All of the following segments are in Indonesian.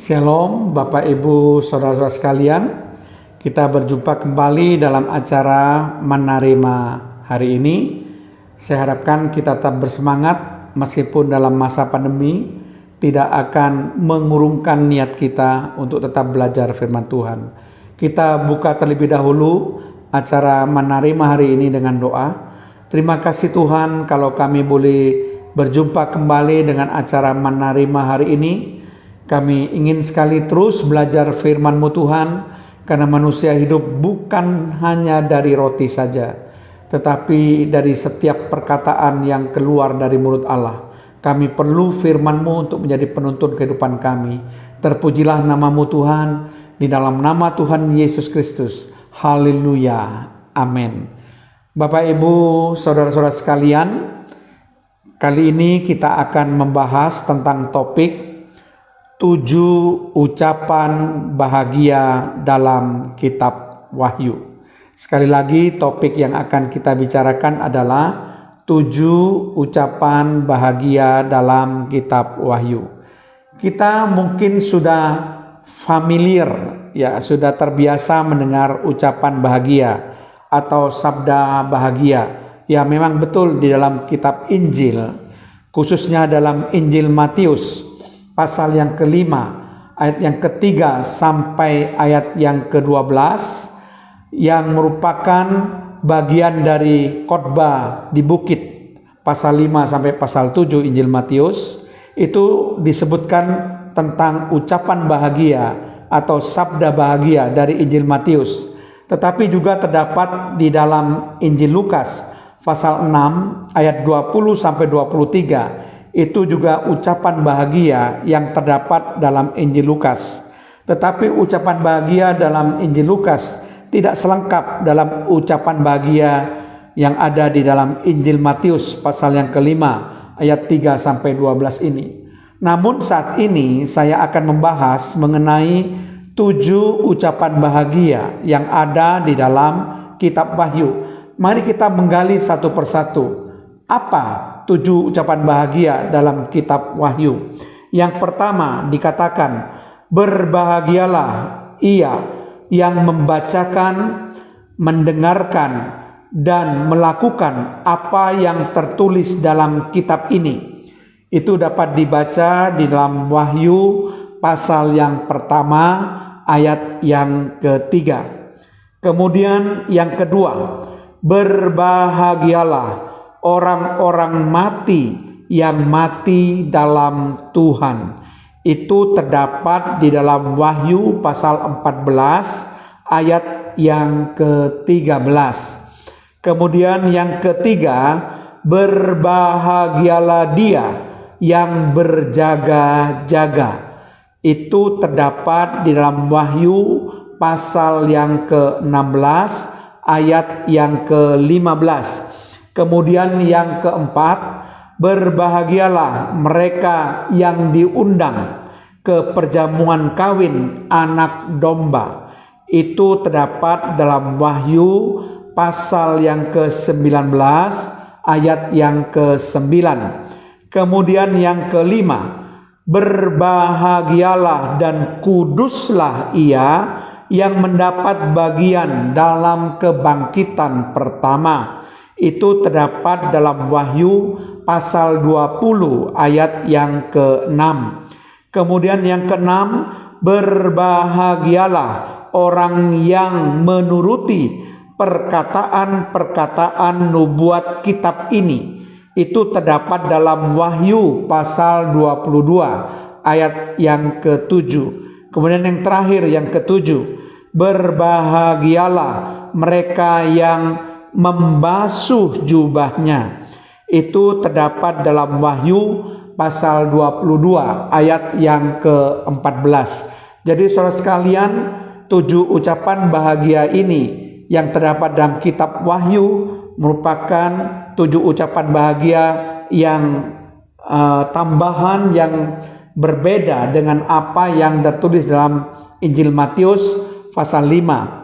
Shalom Bapak Ibu Saudara-saudara sekalian. Kita berjumpa kembali dalam acara Menerima hari ini. Saya harapkan kita tetap bersemangat meskipun dalam masa pandemi tidak akan mengurungkan niat kita untuk tetap belajar firman Tuhan. Kita buka terlebih dahulu acara Menerima hari ini dengan doa. Terima kasih Tuhan kalau kami boleh berjumpa kembali dengan acara Menerima hari ini. Kami ingin sekali terus belajar firman-Mu Tuhan, karena manusia hidup bukan hanya dari roti saja, tetapi dari setiap perkataan yang keluar dari mulut Allah. Kami perlu firman-Mu untuk menjadi penuntun kehidupan kami. Terpujilah nama-Mu Tuhan, di dalam nama Tuhan Yesus Kristus. Haleluya. Amin. Bapak Ibu Saudara-saudara sekalian, kali ini kita akan membahas tentang topik 7 ucapan bahagia dalam kitab Wahyu. Sekali lagi, topik yang akan kita bicarakan adalah 7 ucapan bahagia dalam kitab Wahyu. Kita mungkin sudah familiar, ya, sudah terbiasa mendengar ucapan bahagia atau sabda bahagia. Ya, memang betul di dalam kitab Injil, khususnya dalam Injil Matius pasal yang kelima, ayat yang ketiga sampai ayat yang ke-12, yang merupakan bagian dari khotbah di bukit, pasal 5 sampai pasal 7 Injil Matius, itu disebutkan tentang ucapan bahagia atau sabda bahagia dari Injil Matius. Tetapi juga terdapat di dalam Injil Lukas, pasal 6 ayat 20 sampai 23. Itu juga ucapan bahagia yang terdapat dalam Injil Lukas. Tetapi ucapan bahagia dalam Injil Lukas tidak selengkap dalam ucapan bahagia yang ada di dalam Injil Matius pasal yang kelima ayat 3 sampai 12 ini. Namun saat ini saya akan membahas mengenai 7 ucapan bahagia yang ada di dalam kitab Wahyu. Mari kita menggali satu persatu. Apa 7 ucapan bahagia dalam kitab Wahyu? Yang pertama dikatakan, berbahagialah ia yang membacakan, mendengarkan, dan melakukan apa yang tertulis dalam kitab ini. Itu dapat dibaca di dalam Wahyu pasal yang pertama ayat yang ketiga. Kemudian yang kedua, berbahagialah orang-orang mati yang mati dalam Tuhan. Itu terdapat di dalam Wahyu pasal 14 ayat yang ke-13. Kemudian yang ketiga, berbahagialah dia yang berjaga-jaga. Itu terdapat di dalam Wahyu pasal yang ke-16 ayat yang ke-15. Kemudian yang keempat, berbahagialah mereka yang diundang ke perjamuan kawin anak domba. Itu terdapat dalam Wahyu pasal yang ke-19 ayat yang ke-9. Kemudian yang kelima, berbahagialah dan kuduslah ia yang mendapat bagian dalam kebangkitan pertama. Itu terdapat dalam Wahyu pasal 20 ayat yang ke-6. Kemudian yang ke-6, berbahagialah orang yang menuruti perkataan-perkataan nubuat kitab ini. Itu terdapat dalam Wahyu pasal 22 ayat yang ke-7. Kemudian yang terakhir yang ke-7, berbahagialah mereka yang membasuh jubahnya. Itu terdapat dalam Wahyu pasal 22 ayat yang ke-14. Jadi saudara sekalian, 7 ucapan bahagia ini yang terdapat dalam kitab Wahyu merupakan 7 ucapan bahagia yang tambahan, yang berbeda dengan apa yang tertulis dalam Injil Matius pasal 5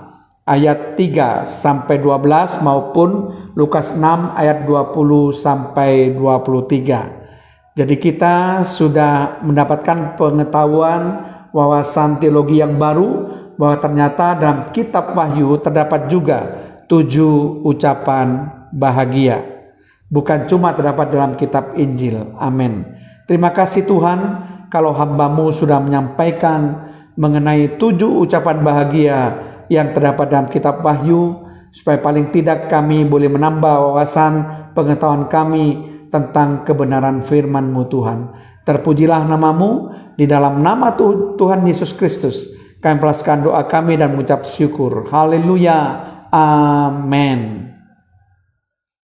ayat 3 sampai 12 maupun Lukas 6 ayat 20 sampai 23. Jadi kita sudah mendapatkan pengetahuan wawasan teologi yang baru bahwa ternyata dalam kitab Wahyu terdapat juga 7 ucapan bahagia. Bukan cuma terdapat dalam kitab Injil. Amin. Terima kasih Tuhan kalau hamba-Mu sudah menyampaikan mengenai 7 ucapan bahagia yang terdapat dalam kitab Wahyu, supaya paling tidak kami boleh menambah wawasan pengetahuan kami tentang kebenaran firman-Mu Tuhan. Terpujilah nama-Mu, di dalam nama Tuhan Yesus Kristus kami melepaskan doa kami dan mengucap syukur. Haleluya. Amin.